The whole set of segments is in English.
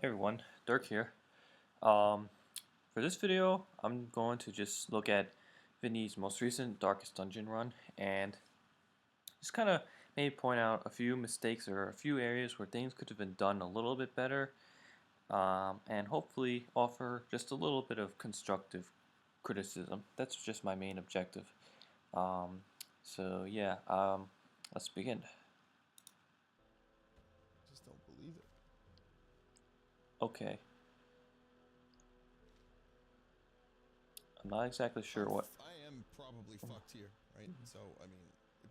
Hey everyone, Dirk here. Um, for this video, I'm going to just look at Vinny's most recent Darkest Dungeon run and just kind of maybe point out a few mistakes or a few areas where things could have been done a little bit better, and hopefully offer just a little bit of constructive criticism. That's just my main objective. Um, so yeah, let's begin. Just don't believe it. Okay, I'm not exactly sure what. I am probably fucked here, right? So, I mean,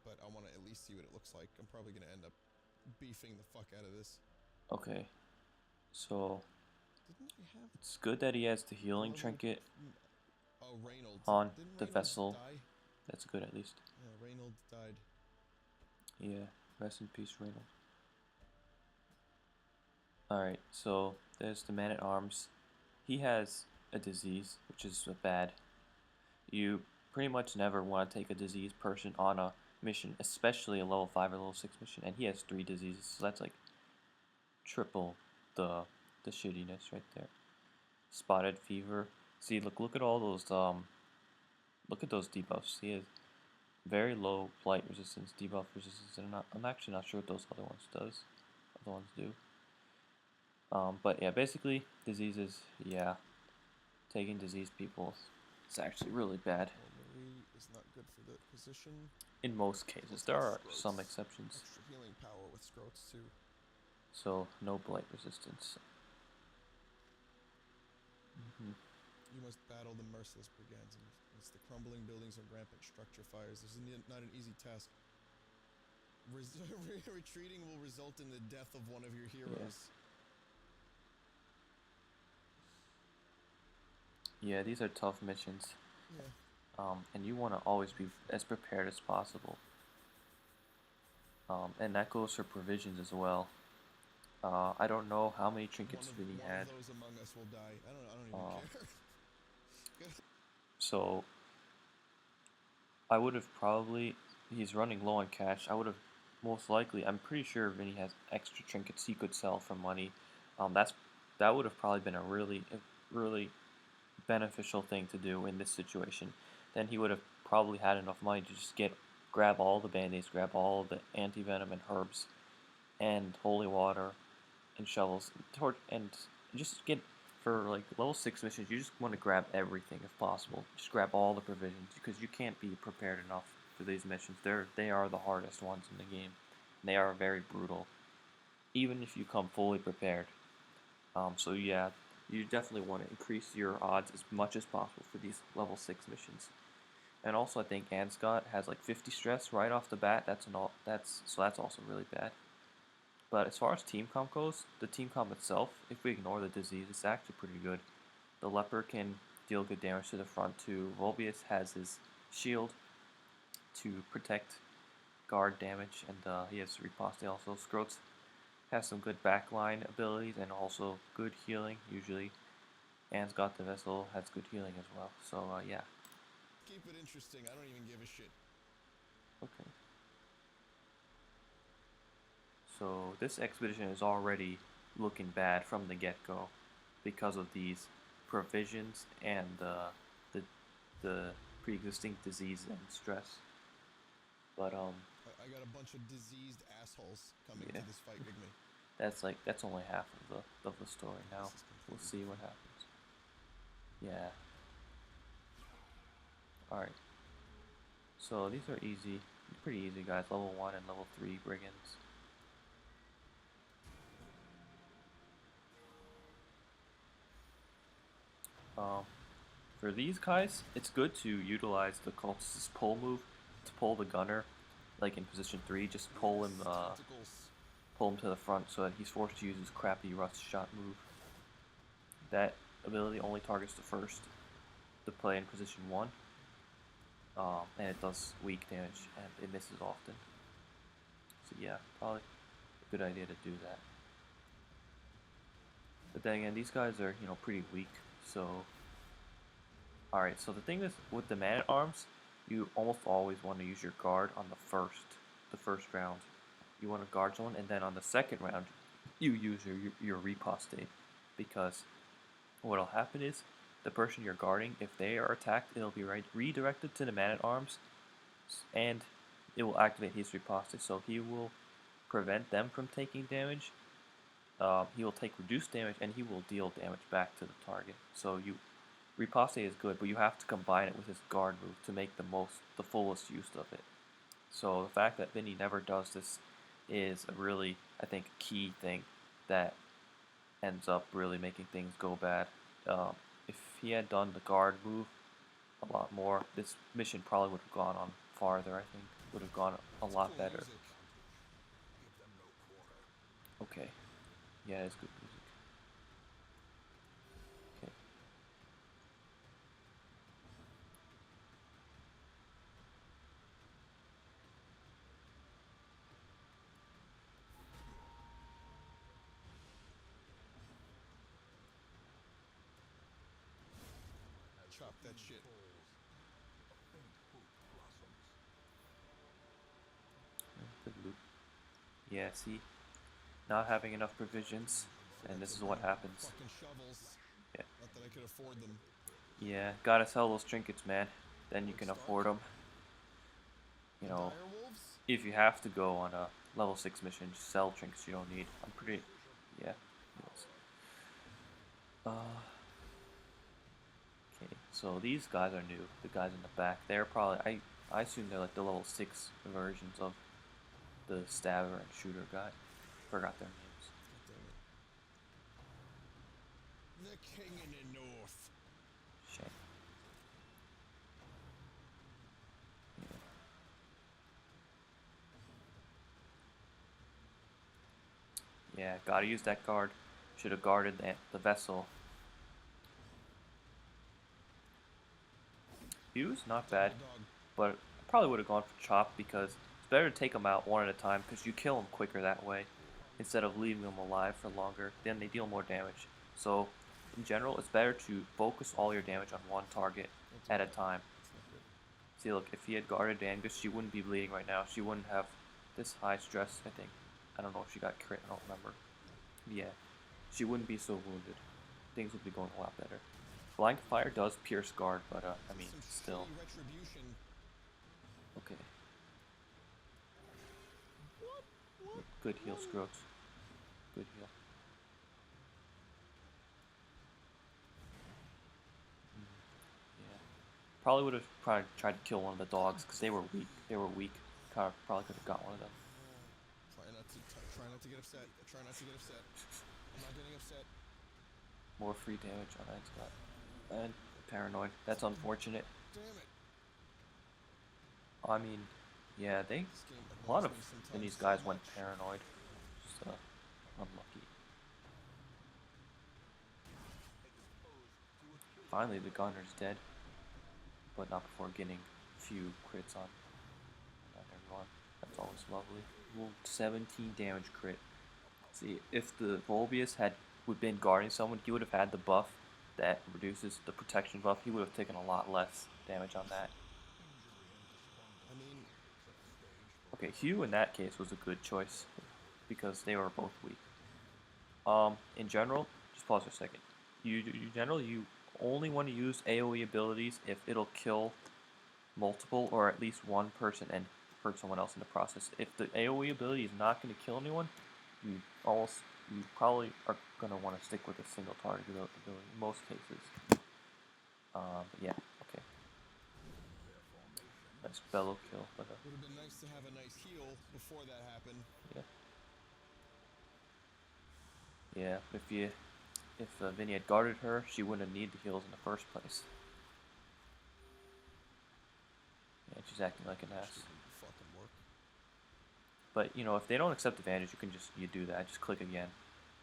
but I want to at least see what it looks like. I'm probably going to end up beefing the fuck out of this. Okay, so Didn't I have it's good that he has the healing level... trinket Oh, Reynolds. on Didn't the Reynolds vessel. die? That's good at least. Yeah, Reynolds died. Yeah, rest in peace, Reynolds. Alright, so there's the man-at-arms. He has a disease, which is bad. You pretty much never want to take a diseased person on a mission, especially a level 5 or level 6 mission, and he has 3 diseases, so that's like triple the shittiness right there. Spotted fever. See, look at all those look at those debuffs. He has very low blight resistance, debuff resistance, and I'm actually not sure what those other ones do. But yeah, basically diseases. Yeah, taking diseased people, it's actually really bad. Marie is not good for the position. In most cases, Let's there get are Scroats. some exceptions. Extra healing power with Scroats too. So no blight resistance. You must battle the merciless brigands amidst the crumbling buildings and rampant structure fires. This is not an easy task. Retreating will result in the death of one of your heroes. Yeah, these are tough missions. Yeah. And you want to always be as prepared as possible. And that goes for provisions as well. I don't know how many trinkets Vinny had. One of those among us will die. I don't even care. So I would have probably, he's running low on cash. I would have most likely, I'm pretty sure Vinny has extra trinkets he could sell for money. That would have probably been a really beneficial thing to do in this situation. Then he would have probably had enough money to just grab all the band-aids, grab all the anti-venom and herbs, and holy water, and shovels, and just get, for like level 6 missions, you just want to grab everything if possible. Just grab all the provisions, because you can't be prepared enough for these missions. They are the hardest ones in the game. They are very brutal, even if you come fully prepared. So yeah, you definitely want to increase your odds as much as possible for these level 6 missions. And also, I think Anscott has like 50 stress right off the bat. That's also really bad. But as far as team comp goes, the team comp itself, if we ignore the disease, it's actually pretty good. The leper can deal good damage to the front too. Volbius has his shield to protect guard damage, and he has riposte also. Scroats has some good backline abilities and also good healing usually. Anscott the Vessel has good healing as well. So yeah. Keep it interesting. I don't even give a shit. Okay. So this expedition is already looking bad from the get-go because of these provisions and the pre-existing disease and stress. But I got a bunch of diseased assholes coming yeah, to this fight with me. that's only half of the story now. We'll see what happens. Yeah. All right. So these are easy, pretty easy guys. Level 1 and level 3 brigands. For these guys, it's good to utilize the cultist's pull move to pull the gunner, like in position 3. Just pull him to the front so that he's forced to use his crappy rust shot move. That ability only targets the first to play in position 1, and it does weak damage and it misses often. So yeah, probably a good idea to do that. But then again, these guys are pretty weak, so. Alright, so the thing is, with the man-at-arms, you almost always want to use your guard on the first round. You want to guard someone, and then on the second round, you use your riposte. because what'll happen is the person you're guarding, if they are attacked, it'll be redirected to the man-at-arms, and it will activate his riposte. So he will prevent them from taking damage. He will take reduced damage, and he will deal damage back to the target. So riposte is good, but you have to combine it with his guard move to make the fullest use of it. So the fact that Vinny never does this is a really, I think, key thing that ends up really making things go bad. If he had done the guard move a lot more, this mission probably would have gone on farther, I think. Would have gone a lot better. Okay. Yeah, it's good music. Okay. Chop that shit. Good loot. Yeah, see? Not having enough provisions, and this is what happens. Fucking shovels. Yeah. Not that I could afford them. Yeah, gotta sell those trinkets, man. Then you can afford them. You know, if you have to go on a level 6 mission, just sell trinkets you don't need. I'm pretty... yeah. Yes. Okay, so these guys are new. The guys in the back, they're probably... I assume they're like the level 6 versions of the stabber and shooter guy. Forgot their names. The king in the north. Shame. Yeah, gotta use that guard. Should have guarded the vessel. Fuse, not bad, but I probably would have gone for chop because it's better to take them out one at a time because you kill them quicker that way instead of leaving them alive for longer. Then they deal more damage. So in general, it's better to focus all your damage on one target at a time. See, look, if he had guarded Angus, she wouldn't be bleeding right now. She wouldn't have this high stress, I think. I don't know if she got crit, I don't remember. Yeah, she wouldn't be so wounded. Things would be going a lot better. Blind Fire does pierce guard, but I mean, still. Okay. Good heal, Scroats. Good heal. Yeah. Probably would have tried to kill one of the dogs because they were weak. They were weak. Probably could have got one of them. Try not to get upset. Try not to get upset. I'm not getting upset. More free damage on Scott. And paranoid. That's unfortunate. Damn it. I mean, yeah, a lot of these guys went paranoid. Just unlucky. Finally, the gunner's dead, but not before getting a few crits on everyone. That's always lovely. Well, 17 damage crit. See, if the Volbius would been guarding someone, he would have had the buff that reduces the protection buff. He would have taken a lot less damage on that. Okay, Hugh in that case was a good choice because they were both weak. In general, just pause for a second. You only want to use AoE abilities if it'll kill multiple or at least one person and hurt someone else in the process. If the AoE ability is not going to kill anyone, you probably are going to want to stick with a single target ability in most cases. Yeah, okay. Nice bellow kill. But, would have been nice to have a nice heal before that happened. Yeah. Yeah, if Vinny had guarded her, she wouldn't have needed the heals in the first place. Yeah, she's acting like an ass. Fucking work. But you know, if they don't accept advantage, you do that. Just click again,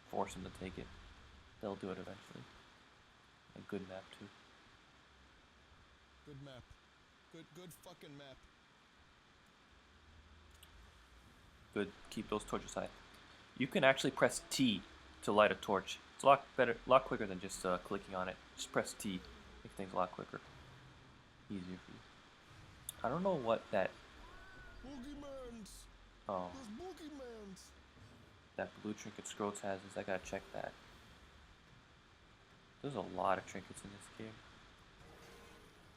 force them to take it. They'll do it eventually. A good map too. Good map. Good fucking map. Good. Keep those torches high. You can actually press T to light a torch. It's a lot better, a lot quicker than just clicking on it. Just press T. Make things a lot quicker. Easier for you. I don't know what that. Boogeymans. Oh. There's boogeymans. That blue trinket Scroats has is I gotta check that. There's a lot of trinkets in this game.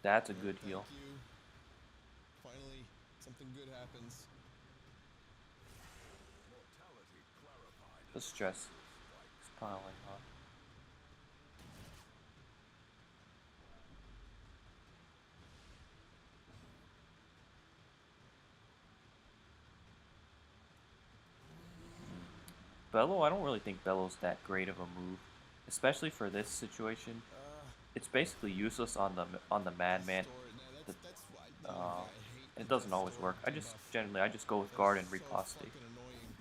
That's a Yep, good thank heal. you. Finally, something good happens. The stress is piling on. Bellow, I don't really think Bellow's that great of a move, especially for this situation. It's basically useless on the Madman. Death Door. Now The, that's why the one thing I hate it the doesn't Death always Door work. I just debuff. generally I just go with That is guard and so riposte. fucking annoying.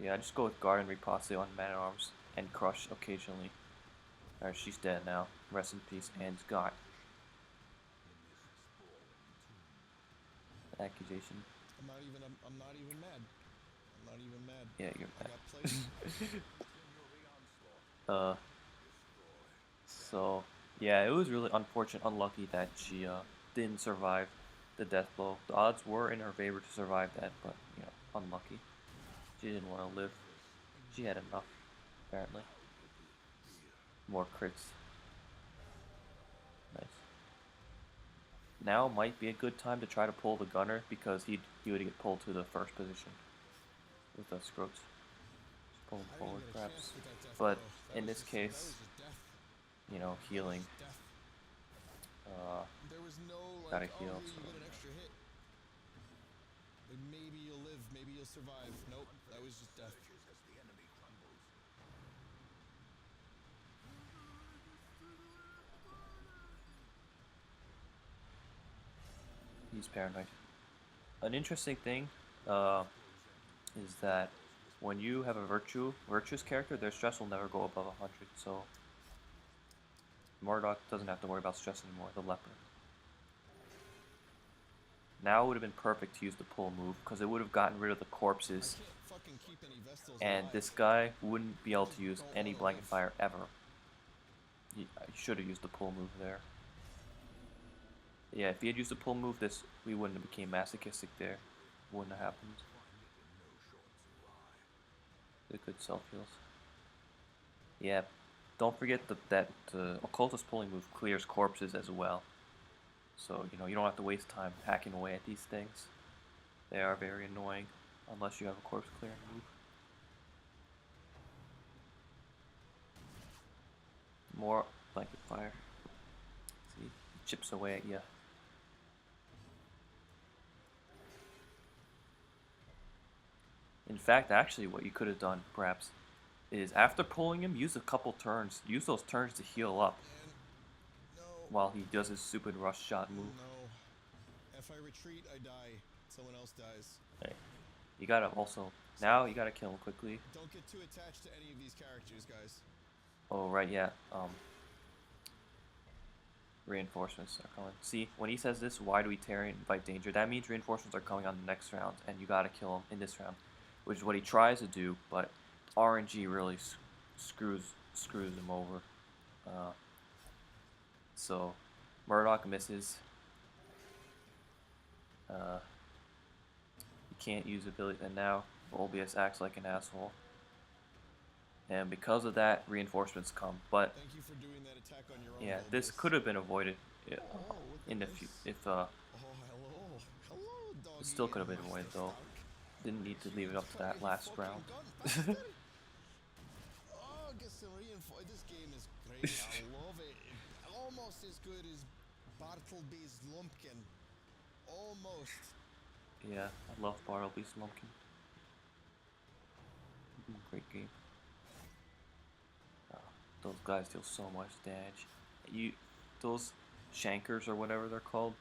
Yeah, I just go with guard and riposte on Man at Arms and crush occasionally. Alright, she's dead now. Rest in peace, and Scott. Accusation. I'm not even mad. I'm not even mad. Yeah, you're I got played. bad. So yeah, it was really unfortunate, unlucky that she didn't survive the death blow. The odds were in her favor to survive that, but you know, unlucky. She didn't want to live. She had enough, apparently. More crits. Nice. Now might be a good time to try to pull the gunner because he would get pulled to the first position with the scrotes. Just pull him I didn't forward, even get a chance perhaps. with that death But blow. in this That was case, just death. you know, That was healing. just death. Uh, There was no gotta like, oh, heal. here So you get an extra hit. Like maybe you'll live, maybe you'll survive. Nope, that was just death. he's paranoid. An interesting thing is that when you have a virtuous character, their stress will never go above 100. So Murdoch doesn't have to worry about stress anymore. The leper. Now it would have been perfect to use the pull move because it would have gotten rid of the I corpses, can't fucking keep any Vestals and alive. this guy wouldn't be able I to just use don't any want to blanket live. fire ever. He should have used the pull move there. Yeah, if he had used the pull move, this we wouldn't have became masochistic there. Wouldn't have happened. The good self heals. Yeah, don't forget that the occultist pulling move clears corpses as well. So you know you don't have to waste time hacking away at these things. They are very annoying unless you have a corpse clearing move. More blanket fire. See, chips away at you. In fact, actually, what you could have done, perhaps, is after pulling him, use a couple turns. Use those turns to heal up And no, while he does his stupid rush shot move. no. If I retreat, I die. Someone else dies. Hey, you gotta also now you gotta kill him quickly. Don't get too attached to any of these characters, guys. Oh right, yeah. Reinforcements are coming. See, when he says this, why do we tear and invite danger? That means reinforcements are coming on the next round, and you gotta kill him in this round, which is what he tries to do. But RNG really screws him over. Uh, so Murdoch misses. He can't use ability, and now Volbius acts like an asshole. And because of that, reinforcements come. But Thank you for doing that attack on your own. yeah, this Volbius. could have been avoided Oh, look in at the this. if Oh, hello. Hello, doggy. still could have been avoided Master though. Stark. Didn't need to leave it up to that last Fucking round. gun, bastard. Oh, get some reinforcement. This game is great. I love it. Almost as good as Bartleby's Lumpkin. Almost. Yeah, I love Bartleby's Lumpkin. Great game. Those guys deal so much damage. Those shankers or whatever they're called.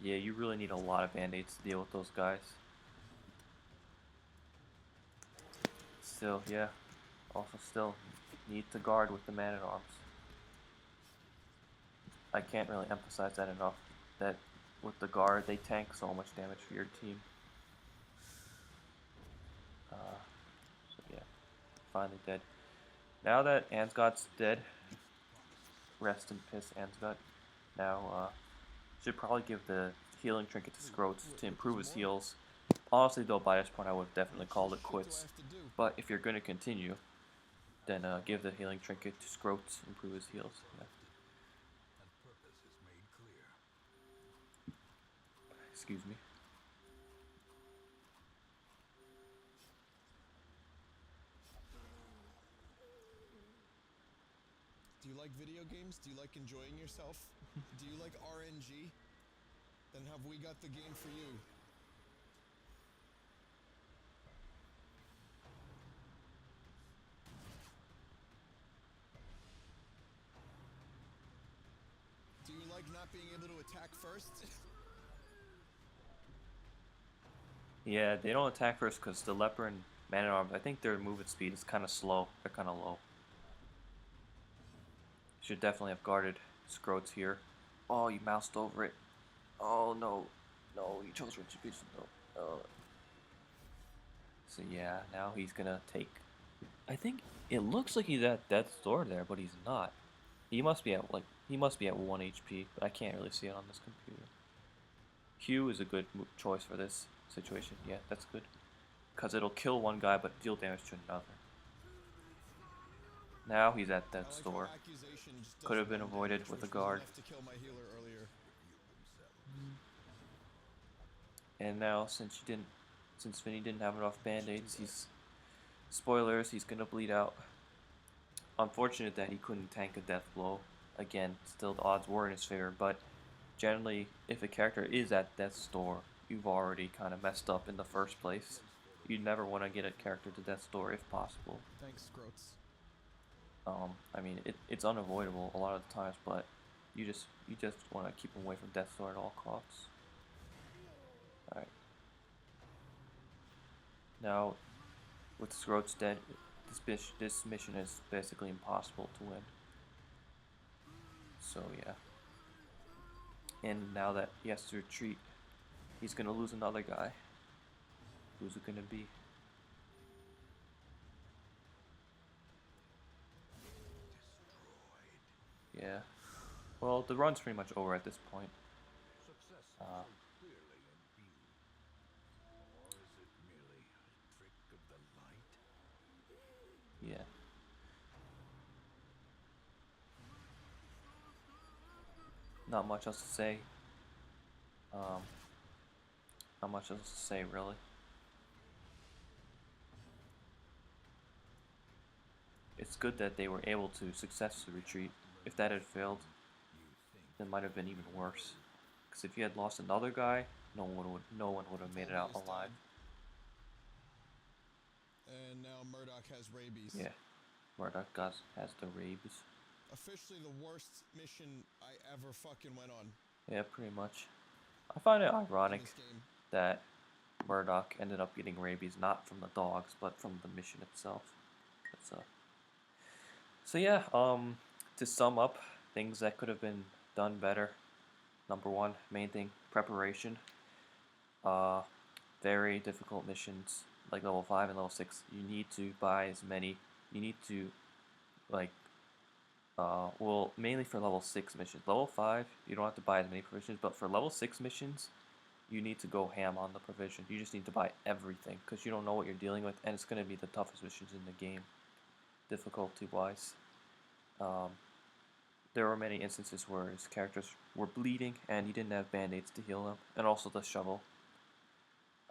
Yeah, you really need a lot of band-aids to deal with those guys. Still, yeah. Also, still need to guard with the man-at-arms. I can't really emphasize that enough. That with the guard, they tank so much damage for your team. So yeah, finally dead. Now that Ansgott's dead, rest in piss, Ansgott. Now, should probably give the healing trinket to Scroats to improve his heals. Honestly, though, by this point, I would have definitely called it What shit do I quits. have to do? But if you're going to continue, Then give the healing trinket to Scroats, improve his heals. Yeah. And purpose is made clear. Excuse me. Do you like video games? Do you like enjoying yourself? Do you like RNG? Then have we got the game for you. Do you like not being able to attack first? Yeah, they don't attack first because the leper and man-at-arms, I think their movement speed is kind of slow. They're kind of low. Should definitely have guarded Scroats here. Oh, you moused over it. Oh, no. No, you chose Retribution, though. So yeah, now he's gonna take... I think it looks like he's at death's door there, but he's not. He must be at, like, he must be at 1 HP, but I can't really see it on this computer. Q is a good choice for this situation. Yeah, that's good. Because it'll kill one guy, but deal damage to another. Now he's at death's door. Could have been avoided with a guard. To kill my healer earlier. And now, since Vinny didn't have enough band-aids, he's gonna bleed out. Unfortunate that he couldn't tank a death blow. Again, still the odds were in his favor, but generally, if a character is at death's door, you've already kind of messed up in the first place. You never want to get a character to death's door if possible. Thanks, Scroats. I mean, it's unavoidable a lot of the times, but you just want to keep him away from death's door at all costs. All right. Now, with Scroats dead, this mission is basically impossible to win. So yeah. And now that he has to retreat, he's gonna lose another guy. Who's it gonna be? Yeah. Well, the run's pretty much over at this point. Yeah. Not much else to say. Not much else to say, really. It's good that they were able to successfully retreat. If that had failed, it might have been even worse. Because if you had lost another guy, no one would have made it out alive. And now Murdoch has rabies. Yeah, Murdoch has the rabies. Officially the worst mission I ever fucking went on. Yeah, pretty much. I find it ironic that Murdoch ended up getting rabies not from the dogs, but from the mission itself. So yeah, to sum up, things that could have been done better. Number one, main thing, preparation. Very difficult missions like level 5 and level 6. You need to buy as many. You need to, like, well, mainly for level 6 missions. Level 5, you don't have to buy as many provisions, but for level 6 missions, you need to go ham on the provision. You just need to buy everything, because you don't know what you're dealing with, and it's going to be the toughest missions in the game, difficulty-wise. There were many instances where his characters were bleeding, and he didn't have band-aids to heal them, and also the shovel.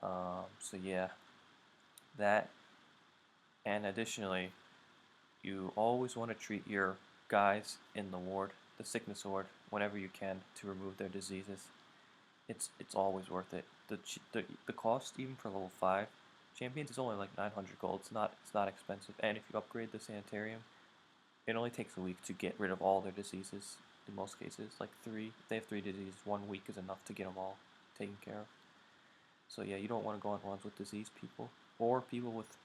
So yeah, that, and additionally, you always want to treat your guys in the ward, the sickness ward, whenever you can to remove their diseases. It's always worth it. The cost, even for level 5 champions, is only like 900 gold. It's not expensive, and if you upgrade the sanitarium, it only takes a week to get rid of all their diseases. In most cases, like 3, if they have 3 diseases, 1 week is enough to get them all taken care of. So yeah, you don't want to go on runs with diseased people or people with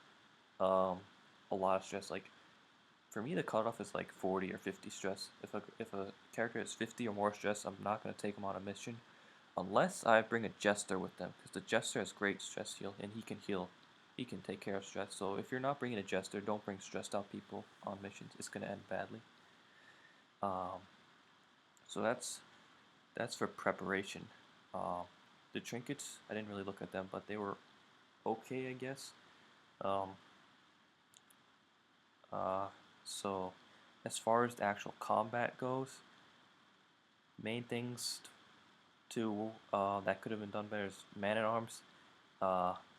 a lot of stress. Like for me, the cutoff is like 40 or 50 stress. If a character has 50 or more stress, I'm not going to take them on a mission unless I bring a jester with them, because the jester has great stress heal and he can heal. He can take care of stress. So if you're not bringing a jester, don't bring stressed out people on missions. It's going to end badly. So that's for preparation. The trinkets, I didn't really look at them, but they were okay, I guess. Uh, so, as far as the actual combat goes, main things to that could have been done better is Man-at-Arms.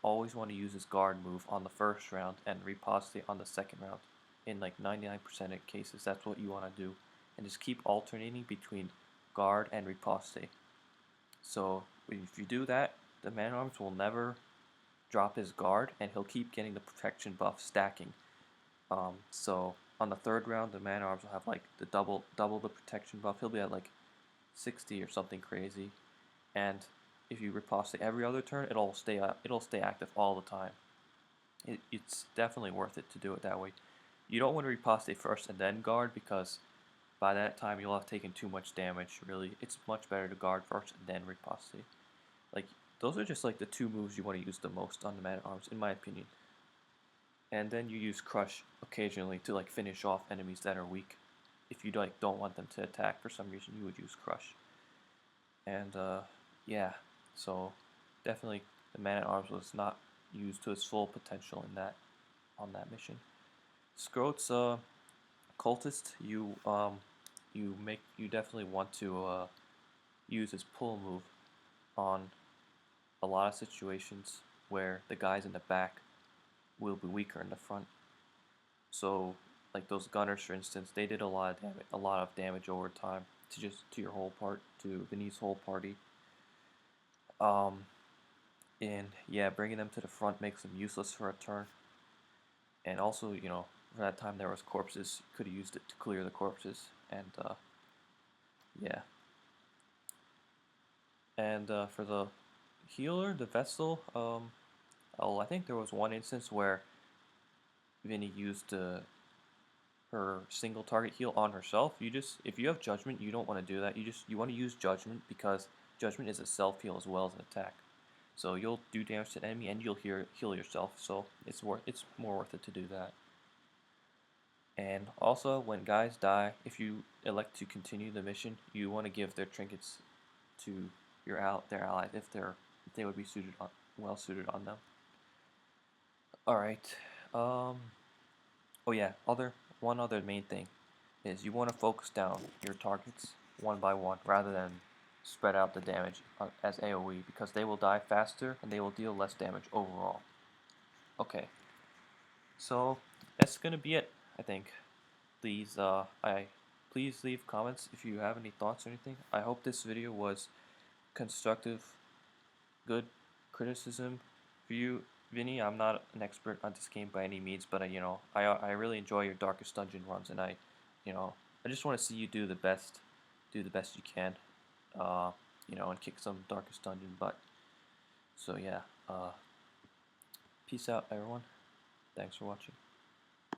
Always want to use his guard move on the first round and riposte on the second round. In like 99% of cases, that's what you want to do, and just keep alternating between guard and riposte. So if you do that, the Man-at-Arms will never drop his guard, and he'll keep getting the protection buff stacking. So on the third round, the Man-at-Arms will have like the double the protection buff. He'll be at like 60 or something crazy, and if you riposte every other turn, it'll stay active all the time. It's definitely worth it to do it that way. You don't want to riposte first and then guard because by that time you'll have taken too much damage. Really, it's much better to guard first and then riposte. Like those are just like the two moves you want to use the most on the Man-at-Arms, in my opinion. And then you use Crush occasionally to like finish off enemies that are weak. If you like don't want them to attack for some reason, you would use Crush. And yeah, so definitely the Man-at-Arms was not used to its full potential in that on that mission. Scroat's cultist, you definitely want to use his pull move on a lot of situations where the guys in the back will be weaker in the front. So like those gunners, for instance, they did a lot of damage over time to your whole to Vinny's whole party. Um, and yeah, bringing them to the front makes them useless for a turn. And also, for that time there was corpses. You could have used it to clear the corpses. And yeah. And for the healer, the Vessel, I think there was one instance where Vinny used her single target heal on herself. If you have Judgment, you don't want to do that. You want to use Judgment because Judgment is a self heal as well as an attack. So you'll do damage to an enemy and you'll heal yourself. So it's more worth it to do that. And also, when guys die, if you elect to continue the mission, you want to give their trinkets to their allies if they would be well suited on them. All right. Oh yeah. One other main thing is you want to focus down your targets one by one rather than spread out the damage as AoE because they will die faster and they will deal less damage overall. Okay. So that's gonna be it, I think. Please leave comments if you have any thoughts or anything. I hope this video was constructive, good criticism for you, Vinny. I'm not an expert on this game by any means, but I really enjoy your Darkest Dungeon runs, and I just want to see you do the best you can, and kick some Darkest Dungeon butt. So yeah, peace out, everyone. Thanks for watching.